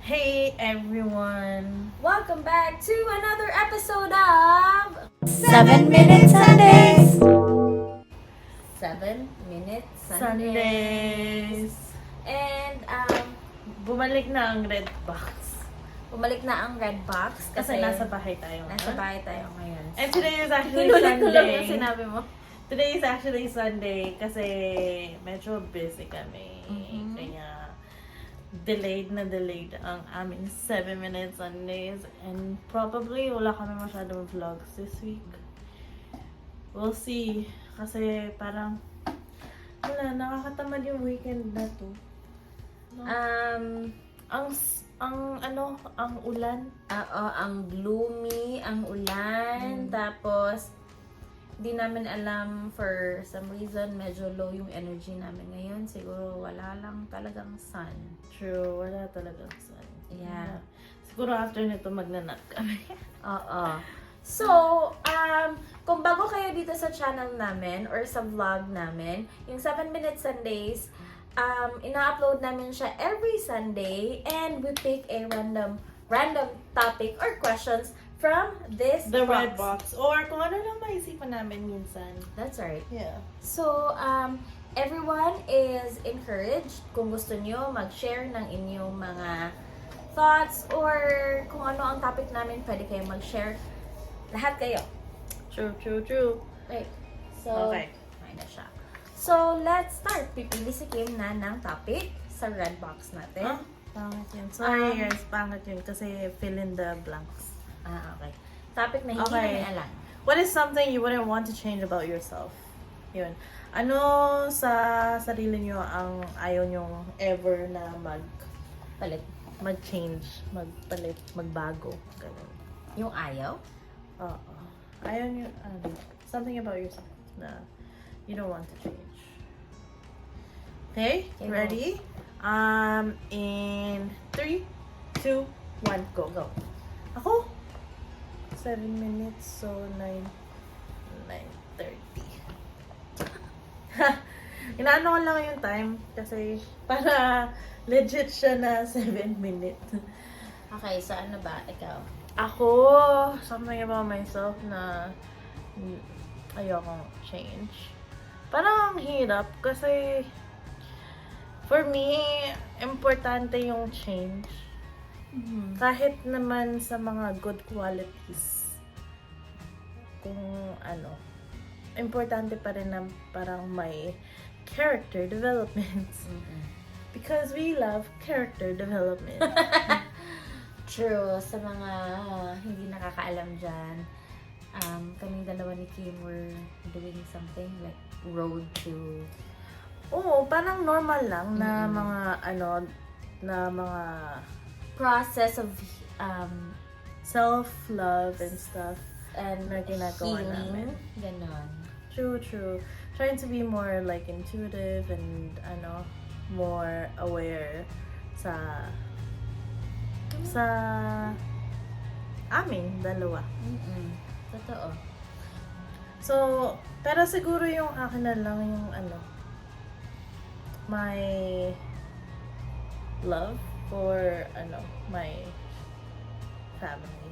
Hey everyone! Welcome back to another episode of 7 Minute Sundays! 7 Minute Sundays! And Bumalik na ang red box. bumalik na ang red box Kasi nasa bahay tayo. nasa bahay tayo ngayon. And today is actually Hinulit ko lang yung Sunday. sinabi mo. Today is actually Sunday kasi medyo busy kami. Mhm. Kaya delayed ang aming 7 Minute Sundays. And probably wala kami masyadong vlogs this week. We'll see. Kasi parang wala, nakakatamad yung weekend na to. No? Ang ulan. Ang gloomy, ang ulan, tapos di namin alam for some reason medyo low yung energy namin ngayon. Siguro wala lang talagang sun. True, wala talagang sun. Yeah. Siguro after nito magnanap kami. Oo. So, kung bago kayo dito sa channel namin or sa vlog namin, yung 7 Minute Sundays, ina-upload namin siya every Sunday and we pick a random topic or questions from this The box. red box. Or kung ano lang maisipan namin minsan. That's right. Yeah. So, everyone is encouraged kung gusto nyo mag-share ng inyong mga thoughts or kung ano ang topic namin, pwede kayo mag-share. Lahat kayo. True. Right. So, Okay. may na siya. So, let's start. Pipili si Kim na ng topic sa red box natin. Huh? Pangit yun. Sorry guys, pangit yun kasi fill in the blanks. Okay. Topic na hindi Okay. namin alam. What is something you wouldn't want to change about yourself? Yun. Ano sa sarili nyo ang ayaw nyo ever na Palit. mag-change, magpalit, magbago? Ganun. Yung ayaw? Oo. Ayaw nyo, something about yourself na you don't want to change. Okay? Okay, Ready? In 3, 2, 1, go. Go. Ako? 7 minutes, so 9:30. Inaano ko lang yung time kasi para legit siya na 7 minutes. Okay, so ano ba? Ikaw? Ako, something about myself na ayokong change. Parang ang hirap kasi for me, importante yung change. Kahit naman sa mga good qualities. Kung ano, importante pa rin na parang may character development. Because we love character development. True. Sa mga hindi nakakaalam dyan, kaming dalawa ni Kim were doing something like road to... Oo, parang normal lang na mga na mga process of self-love and stuff and na ginagawa namin. Ganon. True. Trying to be more like intuitive and more aware sa aming dalawa. Totoo. So, pero siguro yung akin na lang yung my love for my family.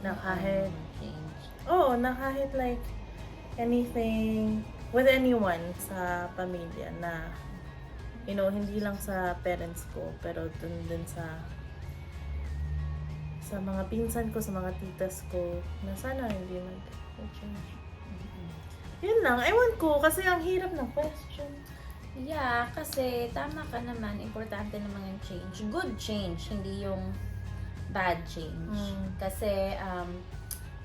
Na kahit Change. na kahit like anything with anyone sa pamilya na hindi lang sa parents ko pero dun din sa mga pinsan ko, sa mga titas ko na sana hindi mag-change. Yun lang. Ewan ko kasi ang hirap ng question. Yeah, kasi tama ka naman. Importante naman yung change. Good change, hindi yung bad change. Kasi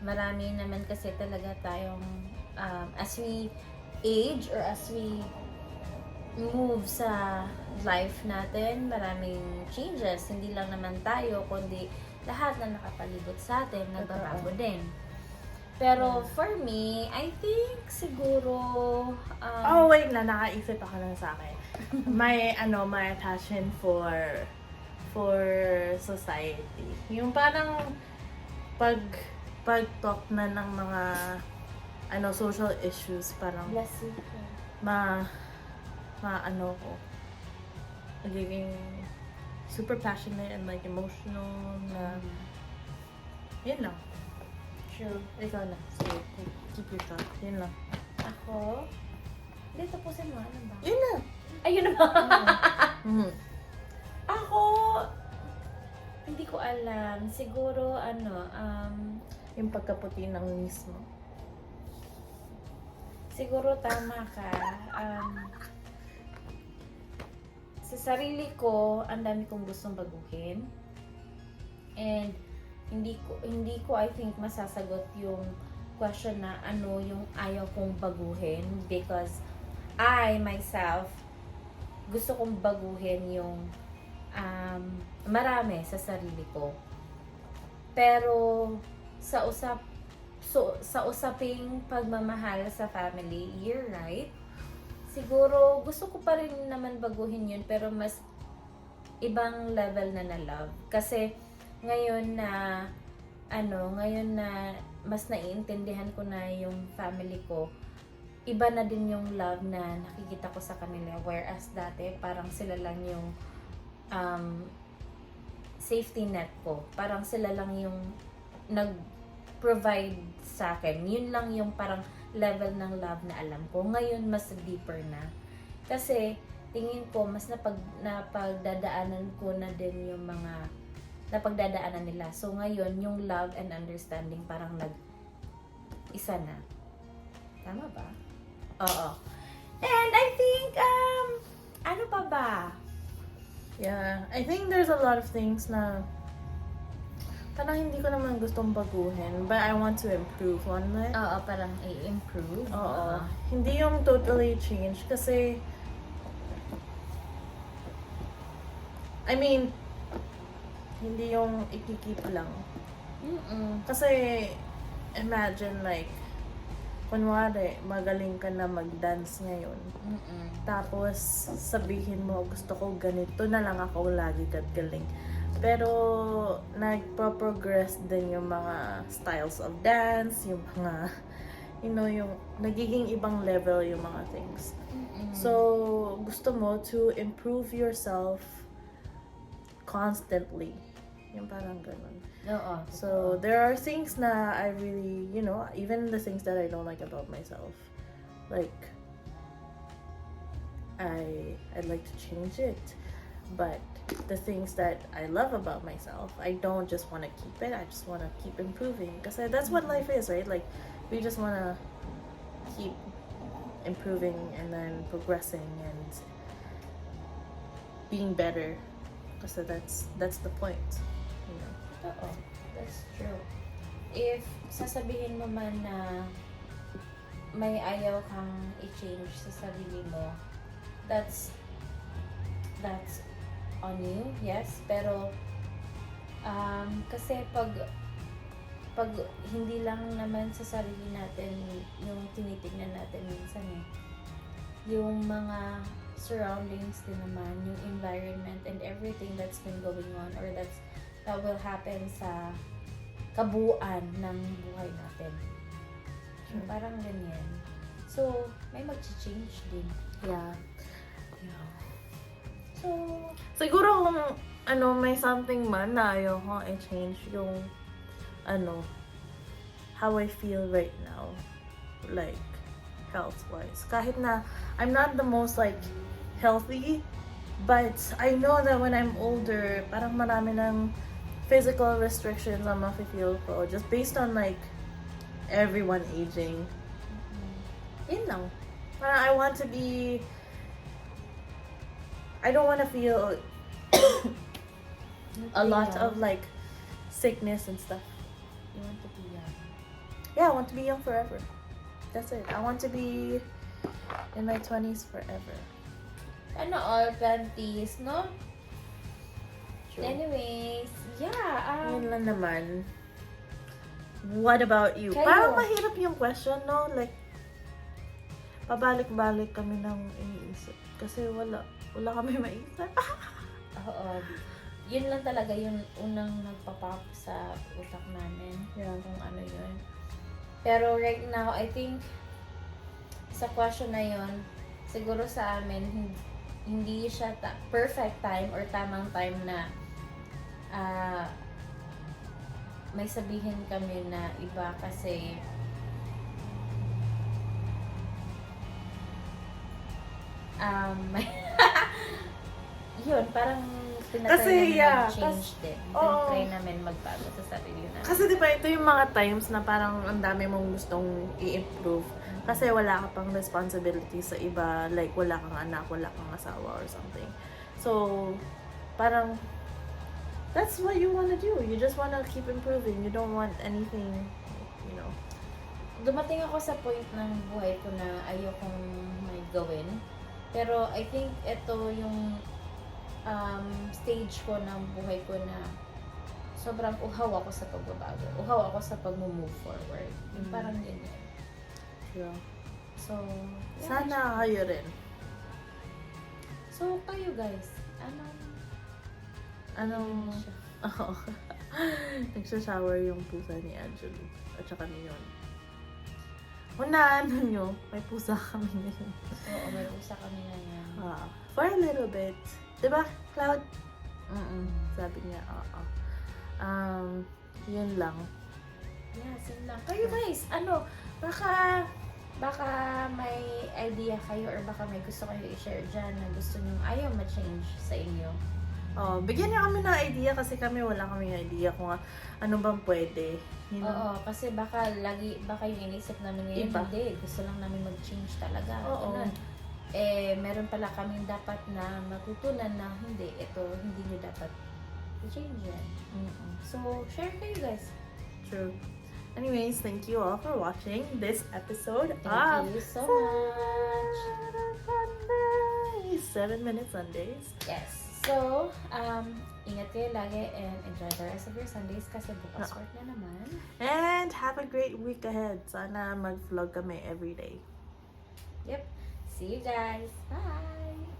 marami naman kasi talaga tayong as we age or as we move sa life natin, maraming changes. Hindi lang naman tayo, kundi lahat na nakapalibot sa atin, nagbabago din. Pero for me, I think siguro... wait lang. Nakaisip ako lang sa akin. My attachment for society. Yung parang pag-talk na ng mga social issues, parang Bless you. ko, nagiging super passionate and like emotional na yun lang. True. Ikaw na. Sige, keep your thought. Yun lang. Ako? Hindi, tapusin mo. Ano ba? Yun lang. Ayun na ba? Mhm. Ako, hindi ko alam. Siguro, Yung pagkaputi ng mismo. siguro tama ka. Sa sarili ko, ang dami kong gustong baguhin. And, hindi ko I think masasagot yung question na ano yung ayaw kong baguhin because I myself gusto kong baguhin yung marami sa sarili ko. Pero sa usaping pagmamahal sa family, you're right. Siguro gusto ko pa rin naman baguhin yun pero mas ibang level na love. Kasi ngayon na mas naiintindihan ko na yung family ko, iba na din yung love na nakikita ko sa kanila. Whereas dati, parang sila lang yung safety net ko. Parang sila lang yung nag-provide sa akin. Yun lang yung parang level ng love na alam ko. Ngayon, mas deeper na. Kasi, tingin ko, mas napagdadaanan ko na din yung mga napagdadaanan nila. So, ngayon, yung love and understanding parang isa na. Tama ba? Oo. And I think, ano pa ba? Yeah, I think there's a lot of things na parang hindi ko naman gustong baguhin, but I want to improve on it. Oo, parang i-improve. Oo. Hindi yung totally change kasi I mean, hindi yung ikikip lang. Kasi imagine like kunwari, magaling ka na mag-dance ngayon. Tapos, sabihin mo, gusto ko ganito na lang ako lagi galing. Pero, nagpa-progress din yung mga styles of dance, yung mga, yung nagiging ibang level yung mga things. So, gusto mo to improve yourself constantly. Yung parang ganun. Oo. So, there are things na I really, even the things that I don't like about myself. Like, I'd like to change it. But the things that I love about myself, I don't just want to keep it. I just want to keep improving. Because that's what life is, right? Like, we just want to keep improving and then progressing and being better. Kasi that's the point. Oo, that's true. If sasabihin mo man na may ayaw kang i-change sa sarili mo, that's on you, yes. Pero, kasi pag hindi lang naman sa sarili natin yung tinitignan natin minsan yung mga surroundings din naman, yung environment and everything that's been going on or that will happen sa kabuuan ng buhay natin. So, parang ganyan. So, may mag-change din. Yeah. So, Siguro kung may something man na ayaw ko i-change yung how I feel right now. Like, health-wise. Kahit na I'm not the most like healthy, but I know that when I'm older, parang marami ng physical restrictions ang mafe-feel ko just based on like everyone aging. Yun lang. Parang I don't want to feel a lot of like sickness and stuff. you want to be young. Yeah, I want to be young forever. That's it. I want to be in my 20s forever. All 20s, no? True. Anyways, yeah. Yun lang naman. What about you? Kayo. Parang mahirap yung question, no? Like, pabalik-balik kami ng iniisip. Kasi wala kami maisip. Oo. Yun lang talaga yung unang nagpa-pop sa utak namin. Yeah. Kung ano yun. Pero right now, I think, sa question na yun, siguro sa amin, hindi siya perfect time or tamang time na may sabihin kami na iba kasi yun, parang Kasi, tinatry namin yeah, mag-change din. oo. Tinatry namin magbago sa sarili namin. Kasi di ba ito yung mga times na parang ang dami mong gustong i-improve. Kasi wala ka pang responsibility sa iba. Like, wala kang anak, wala kang asawa or something. So, parang, that's what you wanna do. You just wanna keep improving. You don't want anything, you know. Dumating ako sa point ng buhay ko na ayokong may gawin. Pero I think ito yung stage ko ng buhay ko na sobrang uhaw ako sa pagbabago. Uhaw ako sa pag-move forward. Yung parang ganyan. Yeah. So, yeah, Sana kayo rin. So, kayo guys, Anong, oo. Nagsashower yung pusa ni Angelo. At saka ni Yon. Unaan nyo, may pusa kami ngayon. Oo, may pusa kami ngayon. For a little bit. Diba, Cloud? Mm-mm. Sabi niya, oo. Yun lang. Yeah, same lang. Kayo guys, baka may idea kayo or baka may gusto kayo i-share dyan na gusto nyo ayaw ma-change sa inyo. Oh, bigyan niyo kami ng idea kasi kami wala kaming idea kung ano bang pwede. You know? Oo, kasi baka yung inisip namin ngayon, Iba. hindi. Gusto lang namin mag-change talaga. Oo. Ganun. Meron pala kaming dapat na matutunan na hindi nyo dapat i-change yan. So, share kayo guys. True. Anyways, thank you all for watching this episode Thank you so much. 7 Minute Sundays. Yes. So, ingat kayo lagi and enjoy the rest of your Sundays kasi bukas work na naman. And have a great week ahead. Sana mag-vlog kami every day. Yep. See you guys. Bye!